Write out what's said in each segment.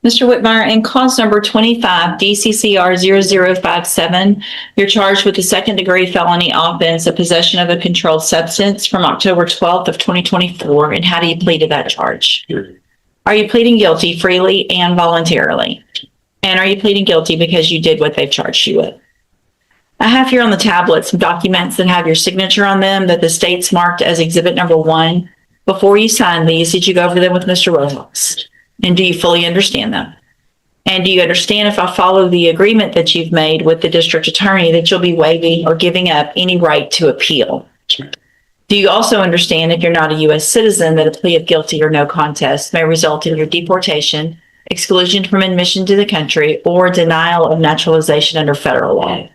Mr. Whitmire, in cause number 25, DCCR 0057, you're charged with a second-degree felony offense of possession of a controlled substance from October 12th of 2024. And how do you plead to that charge? Are you pleading guilty freely and voluntarily? And are you pleading guilty because you did what they've charged you with? I have here on the tablet some documents that have your signature on them that the state's marked as exhibit number 1. Before you sign these, did you go over them with Mr. Rojas? And do you fully understand them? And do you understand, if I follow the agreement that you've made with the district attorney, that you'll be waiving or giving up any right to appeal? Do you also understand, if you're not a U.S. citizen, that a plea of guilty or no contest may result in your deportation, exclusion from admission to the country, or denial of naturalization under federal law?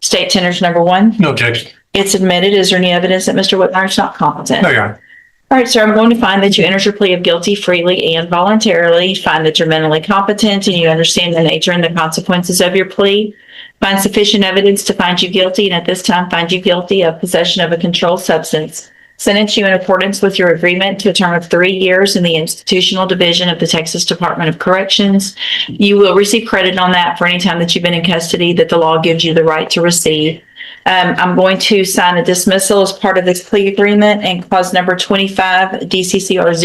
State tenders number 1. No objection. It's admitted. Is there any evidence that Mr. Whitmire is not competent? No, Your Honor. All right, sir, I'm going to find that you entered your plea of guilty freely and voluntarily, find that you're mentally competent and you understand the nature and the consequences of your plea, find sufficient evidence to find you guilty, and at this time find you guilty of possession of a controlled substance, sentence you in accordance with your agreement to a term of 3 years in the institutional division of the Texas Department of Corrections. You will receive credit on that for any time that you've been in custody that the law gives you the right to receive. I'm going to sign a dismissal as part of this plea agreement and cause number 25, DCCR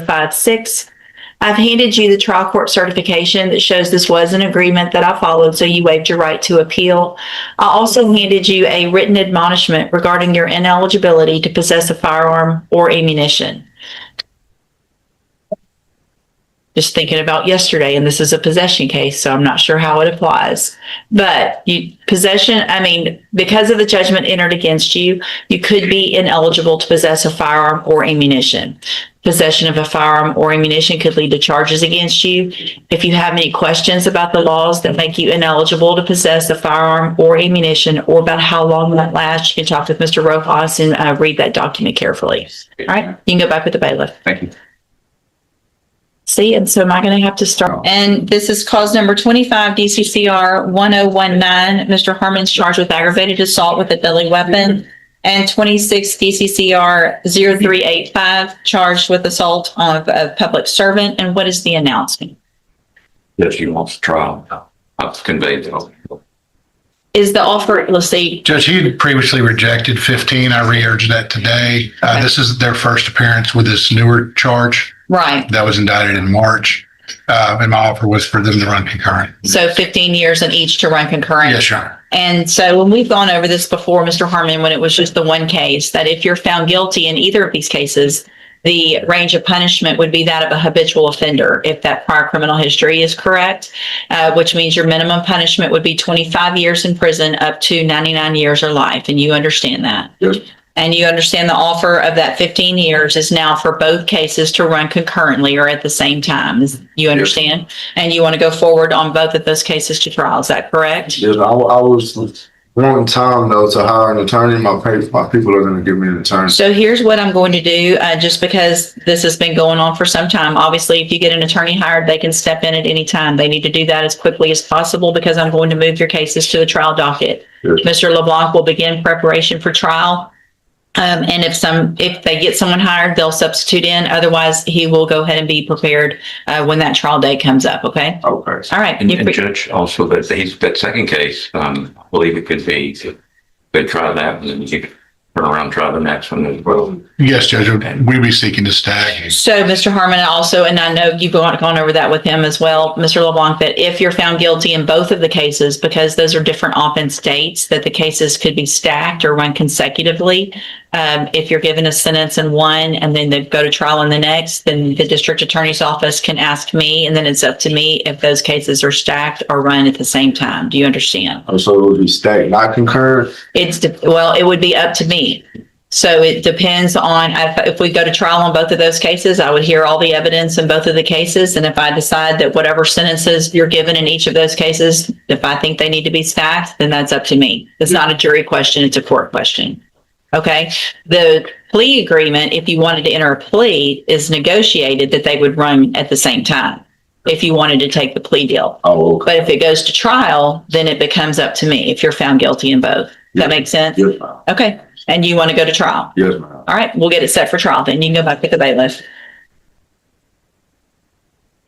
0056. I've handed you the trial court certification that shows this was an agreement that I followed, so you waived your right to appeal. I also handed you a written admonishment regarding your ineligibility to possess a firearm or ammunition. Just thinking about yesterday, and this is a possession case, so I'm not sure how it applies. But because of the judgment entered against you, you could be ineligible to possess a firearm or ammunition. Possession of a firearm or ammunition could lead to charges against you. If you have any questions about the laws that make you ineligible to possess a firearm or ammunition, or about how long that lasts, you can talk with Mr. Rojas and read that document carefully. All right, you can go back with the bailiff. Thank you. See, and so am I going to have to start? And this is cause number 25, DCCR 1019. Mr. Harmon's charged with aggravated assault with a deadly weapon. And 26, DCCR 0385, charged with assault of a public servant. And what is the announcement? Yes, he wants to trial. I've conveyed it. Is the offer, let's see. Judge, he had previously rejected 15. I re-urged that today. Okay. This is their first appearance with this newer charge. Right. That was indicted in March. And my offer was for them to run concurrent. So 15 years in each to run concurrent. Yes, Your Honor. And so when we've gone over this before, Mr. Harmon, when it was just the one case, that if you're found guilty in either of these cases, the range of punishment would be that of a habitual offender, if that prior criminal history is correct, which means your minimum punishment would be 25 years in prison up to 99 years or life. And you understand that? Yes. And you understand the offer of that 15 years is now for both cases to run concurrently or at the same time. You understand? Yes. And you want to go forward on both of those cases to trial. Is that correct? Yes, I was wanting time though to hire an attorney. My people are going to give me an attorney. So here's what I'm going to do, just because this has been going on for some time. Obviously, if you get an attorney hired, they can step in at any time. They need to do that as quickly as possible because I'm going to move your cases to the trial docket. Yes. Mr. LeBlanc will begin preparation for trial. And if they get someone hired, they'll substitute in. Otherwise, he will go ahead and be prepared when that trial date comes up. Okay. Okay. All right. And Judge, also that second case, I believe it could be they try that and then you could turn around and try the next one as well. Yes, Judge. We'll be seeking to stag. So, Mr. Harmon, also, and I know you've gone over that with him as well, Mr. LeBlanc, that if you're found guilty in both of the cases, because those are different offense dates, that the cases could be stacked or run consecutively. If you're given a sentence in one and then they go to trial in the next, then the district attorney's office can ask me, and then it's up to me if those cases are stacked or run at the same time. Do you understand? Oh, so it would be stacked, not concurrent? Well, it would be up to me. So it depends on, if we go to trial on both of those cases, I would hear all the evidence in both of the cases. And if I decide that whatever sentences you're given in each of those cases, if I think they need to be stacked, then that's up to me. It's not a jury question, it's a court question. Okay. The plea agreement, if you wanted to enter a plea, is negotiated that they would run at the same time if you wanted to take the plea deal. Oh, okay. But if it goes to trial, then it becomes up to me if you're found guilty in both. Does that make sense? Yes, ma'am. Okay. And you want to go to trial? Yes, ma'am. All right. We'll get it set for trial. Then you can go back with the bailiff.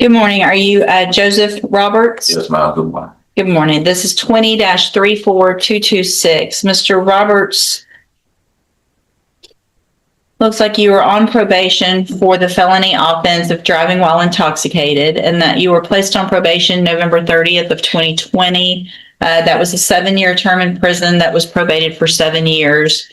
Good morning. Are you Joseph Roberts? Yes, ma'am. Good morning. Good morning. This is 20-34226. Mr. Roberts, looks like you were on probation for the felony offense of driving while intoxicated, and that you were placed on probation November 30th of 2020. That was a 7-year term in prison that was probated for 7 years.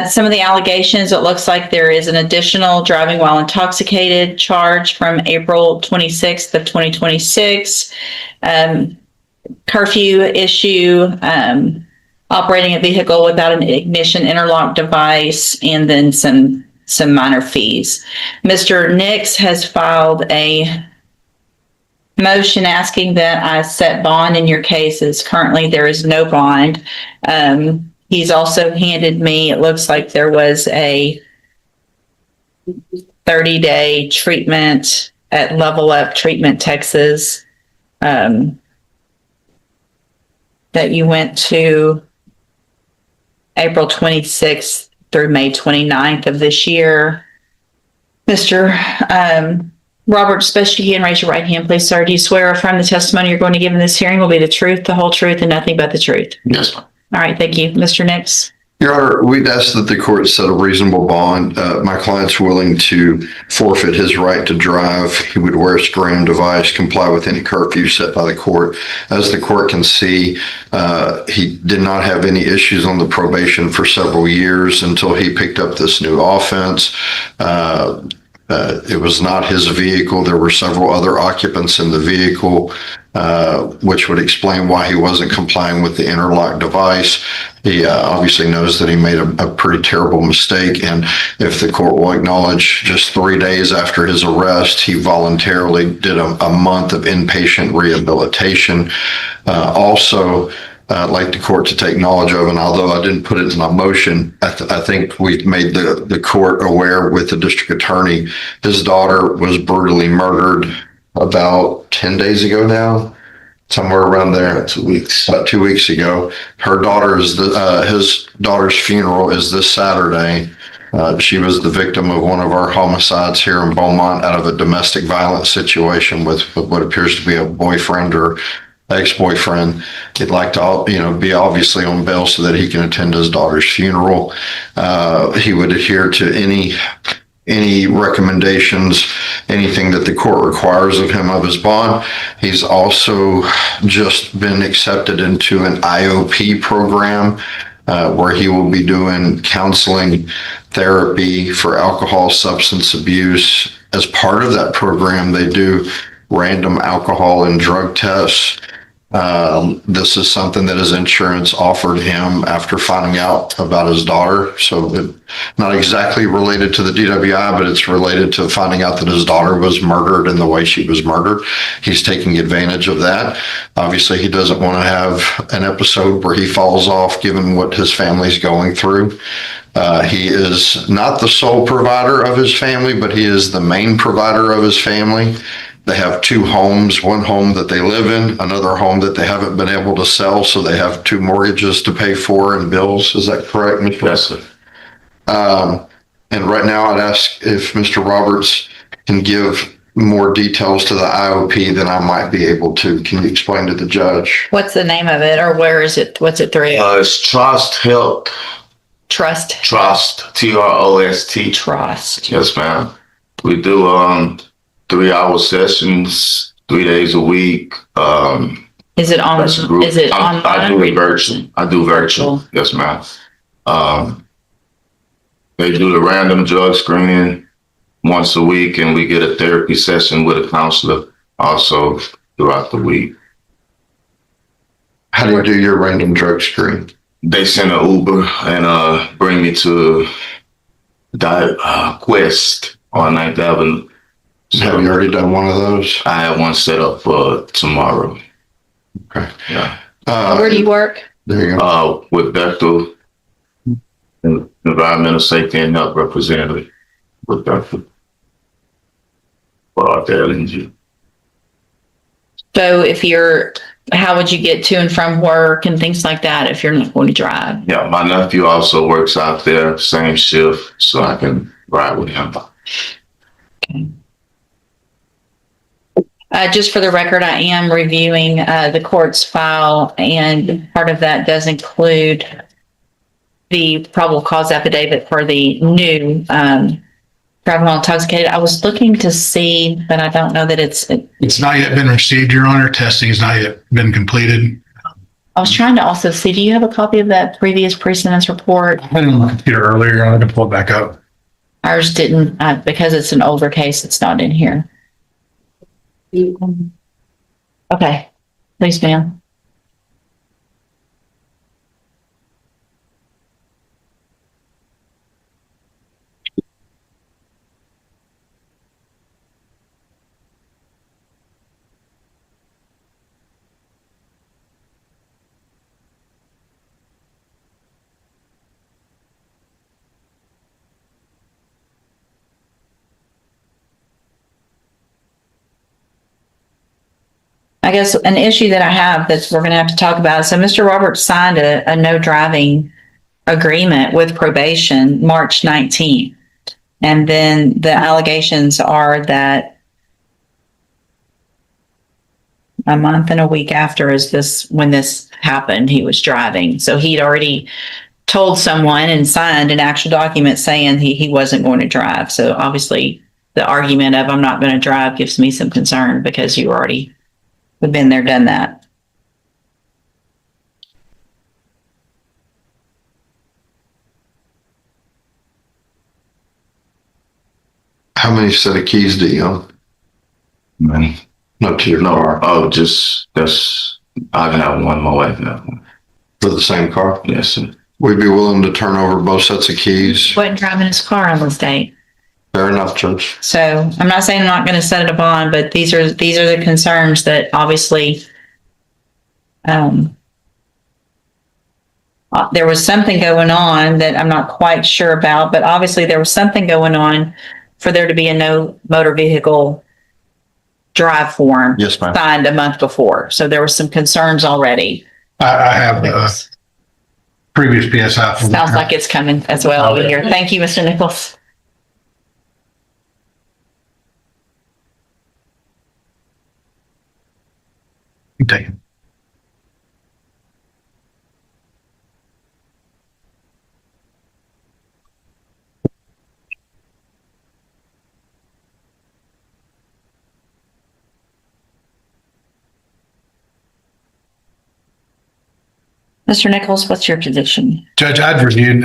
Some of the allegations, it looks like there is an additional driving while intoxicated charge from April 26th of 2026. Curfew issue, operating a vehicle without an ignition interlock device, and then some minor fees. Mr. Nix has filed a motion asking that I set bond in your cases. Currently, there is no bond. He's also handed me, it looks like there was a 30-day treatment at Level Up Treatment, Texas, that you went to April 26th through May 29th of this year. Mr. Roberts, best you can, raise your right hand, please, sir. Do you swear or affirm the testimony you're going to give in this hearing will be the truth, the whole truth, and nothing but the truth? Yes, ma'am. All right, thank you. Mr. Nix? Your Honor, we'd ask that the court set a reasonable bond. My client's willing to forfeit his right to drive. He would wear a scram device, comply with any curfew set by the court. As the court can see, he did not have any issues on the probation for several years until he picked up this new offense. It was not his vehicle. There were several other occupants in the vehicle, which would explain why he wasn't complying with the interlock device. He obviously knows that he made a pretty terrible mistake. And if the court will acknowledge, just 3 days after his arrest, he voluntarily did a month of inpatient rehabilitation. Also, I'd like the court to take knowledge of, and although I didn't put it in my motion, I think we've made the court aware with the district attorney. His daughter was brutally murdered about 10 days ago now, somewhere around there. 2 weeks. About 2 weeks ago. Her daughter's, his daughter's funeral is this Saturday. She was the victim of one of our homicides here in Beaumont out of a domestic violence situation with what appears to be a boyfriend or ex-boyfriend. He'd like to, be obviously on bail so that he can attend his daughter's funeral. He would adhere to any recommendations, anything that the court requires of him of his bond. He's also just been accepted into an IOP program where he will be doing counseling therapy for alcohol, substance abuse. As part of that program, they do random alcohol and drug tests. This is something that his insurance offered him after finding out about his daughter. So not exactly related to the DWI, but it's related to finding out that his daughter was murdered and the way she was murdered. He's taking advantage of that. Obviously, he doesn't want to have an episode where he falls off given what his family's going through. He is not the sole provider of his family, but he is the main provider of his family. They have 2 homes, one home that they live in, another home that they haven't been able to sell. So they have 2 mortgages to pay for and bills. Is that correct, Mr. Yes, sir. And right now I'd ask if Mr. Roberts can give more details to the IOP than I might be able to. Can you explain to the judge? What's the name of it, or where is it? What's it through? It's Trust Health. Trust. Trust. Trust. Yes, ma'am. We do 3-hour sessions, 3 days a week. Is it on? That's a group. Is it I online? do it virtual. I do virtual. Yes, ma'am. They do the random drug screening once a week, and we get a therapy session with a counselor also throughout the week. How do you do your random drug screen? They send an Uber and bring me to Quest on 9th Avenue. Have you already done one of those? I have one set up for tomorrow. Okay. Yeah. Where do you work? There you go. With Bethel, Environmental Safety and Health Representative with Bethel. For our LNG. So how would you get to and from work and things like that if you're not going to drive? Yeah, my nephew also works out there, same shift, so I can ride with him. Okay. Just for the record, I am reviewing the court's file, and part of that does include the probable cause affidavit for the new driving while intoxicated. I was looking to see, but I don't know that it's. It's not yet been received, Your Honor. Testing has not yet been completed. I was trying to also see. Do you have a copy of that previous pre-sentence report? I had it on my computer earlier, Your Honor, to pull it back up. Ours didn't, because it's an older case. It's not in here. Okay, please, ma'am. I guess an issue that I have that we're going to have to talk about. So Mr. Roberts signed a no driving agreement with probation March 19th. And then the allegations are that a month and a week after when this happened, he was driving. So he'd already told someone and signed an actual document saying he wasn't going to drive. So obviously the argument of I'm not going to drive gives me some concern because you already have been there, done that. How many set of keys do you own? Many. Not to your car, I have one, my wife have one. for the same car? Yes, sir. We'd be willing to turn over both sets of keys. Wasn't driving his car on this date. Fair enough, Judge. So I'm not saying I'm not going to set it a bond, but these are the concerns that obviously there was something going on that I'm not quite sure about, but obviously there was something going on for there to be a no motor vehicle drive form Yes, ma'am. signed a month before. So there were some concerns already. I have the previous PSI. from- Sounds like it's coming as well over here. Thank you, Mr. Nichols. You take it. Mr. Nichols, what's your position? Judge, I'd reviewed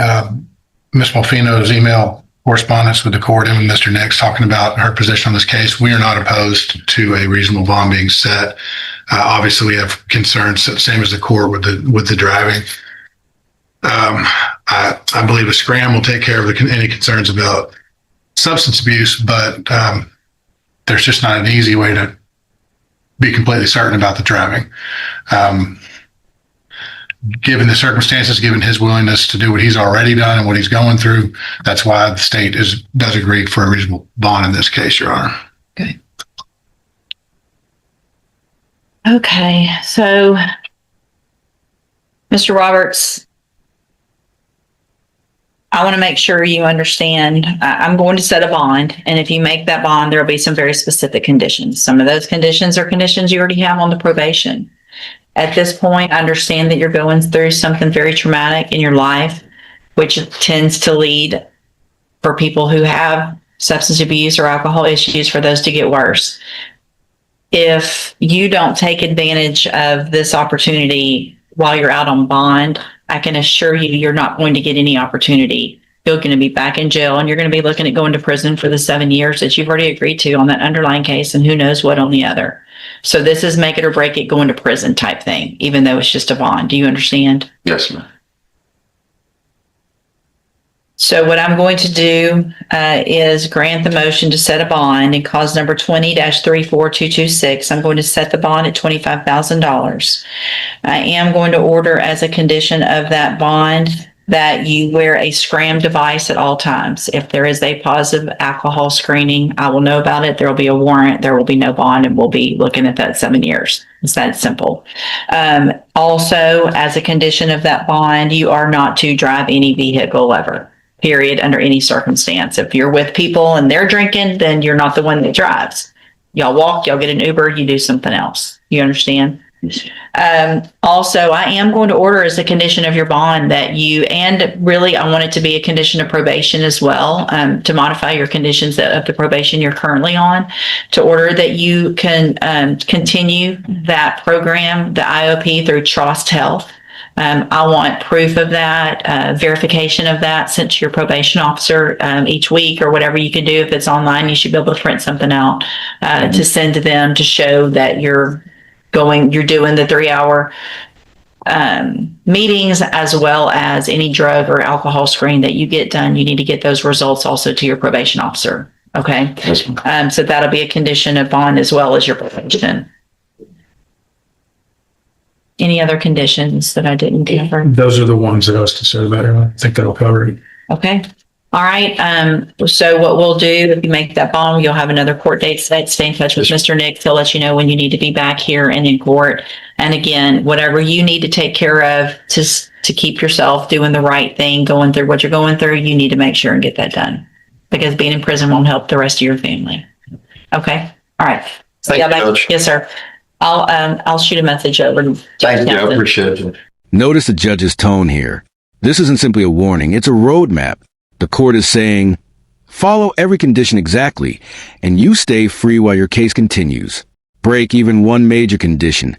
Ms. Molfino's email correspondence with the court and with Mr. Nix talking about her position on this case. We are not opposed to a reasonable bond being set. Obviously, we have concerns, same as the court, with the driving. I believe a scram will take care of any concerns about substance abuse, but there's just not an easy way to be completely certain about the driving. Given the circumstances, given his willingness to do what he's already done and what he's going through, that's why the state does agree for a reasonable bond in this case, Your Honor. Okay. Okay, so Mr. Roberts, I want to make sure you understand, I'm going to set a bond, and if you make that bond, there'll be some very specific conditions. Some of those conditions are conditions you already have on the probation. At this point, I understand that you're going through something very traumatic in your life, which tends to lead for people who have substance abuse or alcohol issues for those to get worse. If you don't take advantage of this opportunity while you're out on bond, I can assure you, you're not going to get any opportunity. You're going to be back in jail, and you're going to be looking at going to prison for the 7 years that you've already agreed to on that underlying case, and who knows what on the other. So this is make it or break it, going to prison type thing, even though it's just a bond. Do you understand? Yes, ma'am. So what I'm going to do is grant the motion to set a bond in cause number 20-34226. I'm going to set the bond at $25,000. I am going to order as a condition of that bond that you wear a scram device at all times. If there is a positive alcohol screening, I will know about it. There will be a warrant. There will be no bond, and we'll be looking at that 7 years. It's that simple. Also, as a condition of that bond, you are not to drive any vehicle ever, period, under any circumstance. If you're with people and they're drinking, then you're not the one that drives. Y'all walk, y'all get an Uber, you do something else. You understand? Also, I am going to order as a condition of your bond that you, and really I want it to be a condition of probation as well, to modify your conditions of the probation you're currently on, to order that you can continue that program, the IOP, through Trust Health. I want proof of that, verification of that, since your probation officer each week or whatever you can do. If it's online, you should be able to print something out to send to them to show that you're doing the 3-hour meetings, as well as any drug or alcohol screen that you get done. You need to get those results also to your probation officer. Okay. So that'll be a condition of bond as well as your probation. Any other conditions that I didn't cover? Those are the ones that I was concerned about. I think that'll cover it. Okay. All right. So what we'll do, if you make that bond, you'll have another court date set. Stay in touch with Mr. Nix. He'll let you know when you need to be back here and in court. And again, whatever you need to take care of to keep yourself doing the right thing, going through what you're going through, you need to make sure and get that done, because being in prison won't help the rest of your family. Okay. All right. Thank you, Judge. Yes, sir. I'll shoot a message over. Thank you. I appreciate it. Notice the judge's tone here. This isn't simply a warning, it's a roadmap. The court is saying, follow every condition exactly, and you stay free while your case continues. Break even one major condition,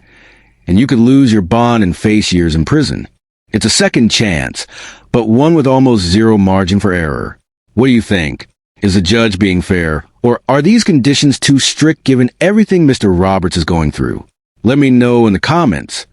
and you could lose your bond and face years in prison. It's a second chance, but one with almost zero margin for error. What do you think? Is the judge being fair, or are these conditions too strict given everything Mr. Roberts is going through? Let me know in the comments.